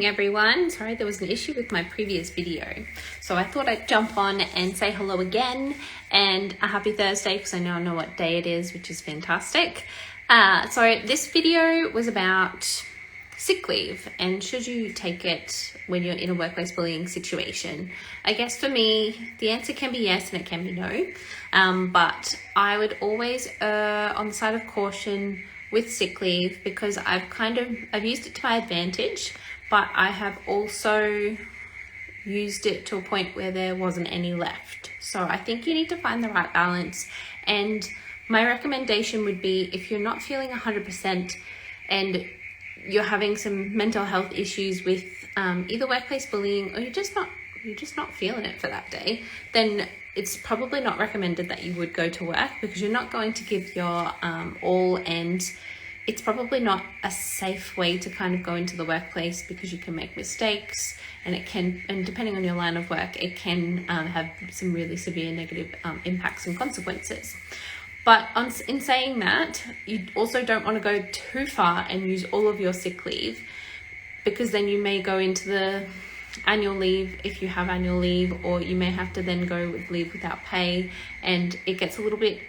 morning everyone. Sorry, there was an issue with my previous video, so I thought I'd jump on and say hello again and a happy Thursday because I now know what day it is, which is fantastic. So this video was about sick leave and should you take it when you're in a workplace bullying situation. I guess for me the answer can be yes and it can be no, but I would always err on the side of caution with sick leave because I've used it to my advantage, but I have also used it to a point where there wasn't any left. So I think you need to find the right balance, and my recommendation would be if you're not feeling 100% and you're having some mental health issues with either workplace bullying or you're just not feeling it for that day, then it's probably not recommended that you would go to work because you're not going to give your all, and it's probably not a safe way to kind of go into the workplace because you can make mistakes and depending on your line of work, it can have some really severe negative impacts and consequences. But in saying that, you also don't want to go too far and use all of your sick leave, because then you may go into the annual leave if you have annual leave, or you may have to then go with leave without pay, and it gets a little bit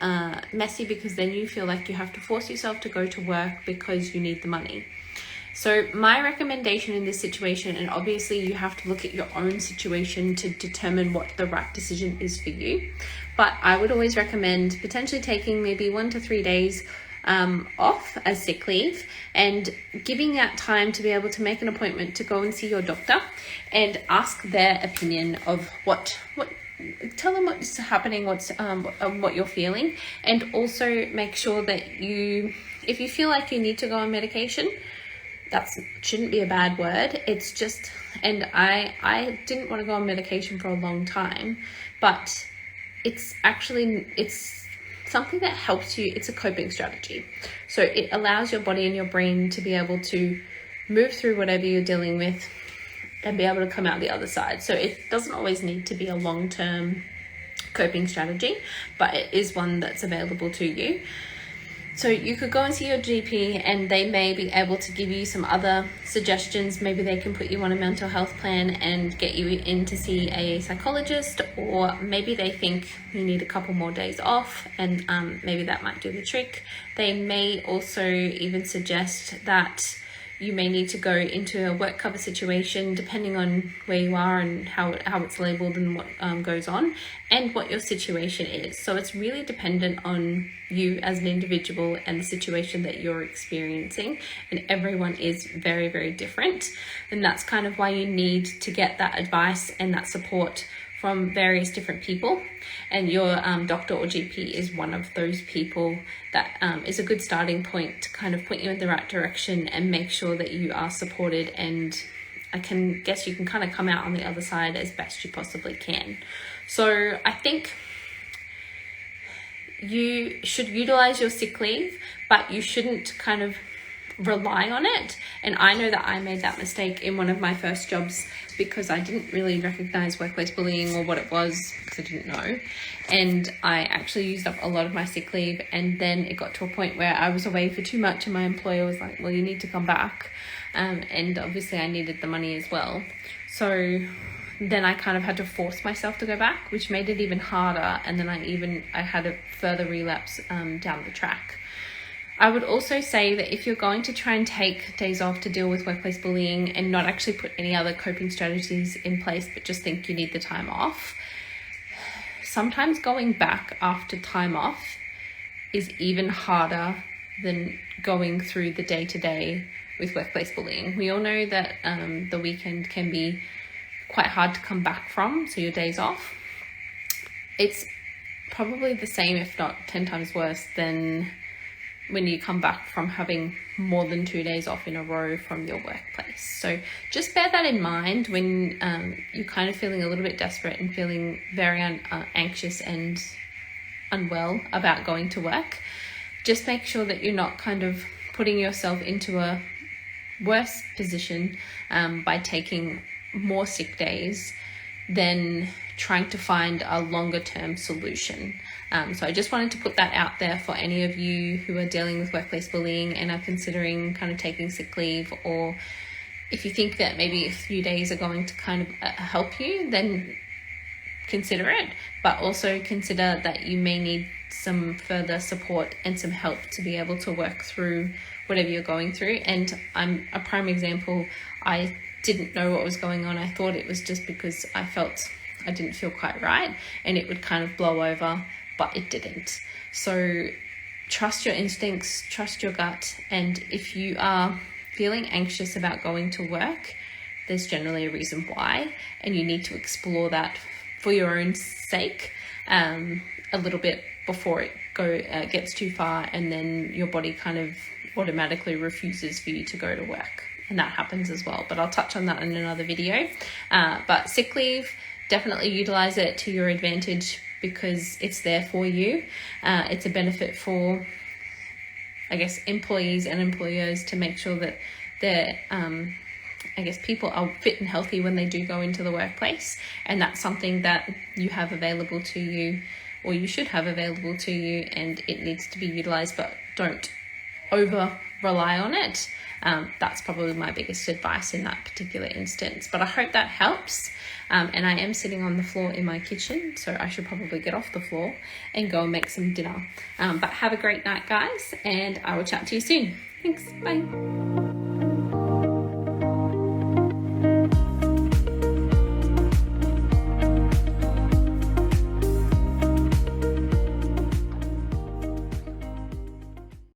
messy because then you feel like you have to force yourself to go to work because you need the money. So my recommendation in this situation, and obviously you have to look at your own situation to determine what the right decision is for you, but I would always recommend potentially taking maybe 1 to 3 days off as sick leave and giving that time to be able to make an appointment to go and see your doctor and ask their opinion of tell them what's happening, what you're feeling, and also make sure that if you feel like you need to go on medication, that shouldn't be a bad word. It's just, and I didn't want to go on medication for a long time, but it's something that helps you. It's a coping strategy. So it allows your body and your brain to be able to move through whatever you're dealing with and be able to come out the other side. So it doesn't always need to be a long-term coping strategy, but it is one that's available to you. So you could go and see your GP and they may be able to give you some other suggestions. Maybe they can put you on a mental health plan and get you in to see a psychologist, or maybe they think you need a couple more days off and maybe that might do the trick. They may also even suggest that you may need to go into a work cover situation depending on where you are and how it's labelled and what goes on and what your situation is. So it's really dependent on you as an individual and the situation that you're experiencing, and everyone is very, very different, and that's kind of why you need to get that advice and that support from various different people, and your doctor or GP is one of those people that is a good starting point to kind of point you in the right direction and make sure that you are supported, and I can guess you can kind of come out on the other side as best you possibly can. So I think you should utilize your sick leave, but you shouldn't kind of rely on it. And I know that I made that mistake in one of my first jobs because I didn't really recognize workplace bullying or what it was because I didn't know, and I actually used up a lot of my sick leave, and then it got to a point where I was away for too much and my employer was like, well, you need to come back, and obviously I needed the money as well. So then I kind of had to force myself to go back, which made it even harder, and then I had a further relapse down the track. I would also say that if you're going to try and take days off to deal with workplace bullying and not actually put any other coping strategies in place, but just think you need the time off, sometimes going back after time off is even harder than going through the day-to-day with workplace bullying. We all know that the weekend can be quite hard to come back from, so your days off. It's probably the same, if not 10 times worse, than when you come back from having more than 2 days off in a row from your workplace. So just bear that in mind when you're kind of feeling a little bit desperate and feeling very anxious and unwell about going to work. Just make sure that you're not kind of putting yourself into a worse position by taking more sick days than trying to find a longer term solution. So I just wanted to put that out there for any of you who are dealing with workplace bullying and are considering kind of taking sick leave, or if you think that maybe a few days are going to kind of help you, then consider it, but also consider that you may need some further support and some help to be able to work through whatever you're going through. And I'm a prime example. I didn't know what was going on. I thought it was just because I felt I didn't feel quite right and it would kind of blow over, but it didn't. So trust your instincts, trust your gut, and if you are feeling anxious about going to work, there's generally a reason why, and you need to explore that for your own sake a little bit before it gets too far, and then your body kind of automatically refuses for you to go to work, and that happens as well, but I'll touch on that in another video. But sick leave, definitely utilize it to your advantage because it's there for you. It's a benefit for, I guess, employees and employers to make sure that they're people are fit and healthy when they do go into the workplace, and that's something that you have available to you, or you should have available to you, and it needs to be utilized, but don't over rely on it. That's probably my biggest advice in that particular instance, but I hope that helps. And I am sitting on the floor in my kitchen, so I should probably get off the floor and go and make some dinner. But have a great night, guys, and I will chat to you soon. Thanks, bye.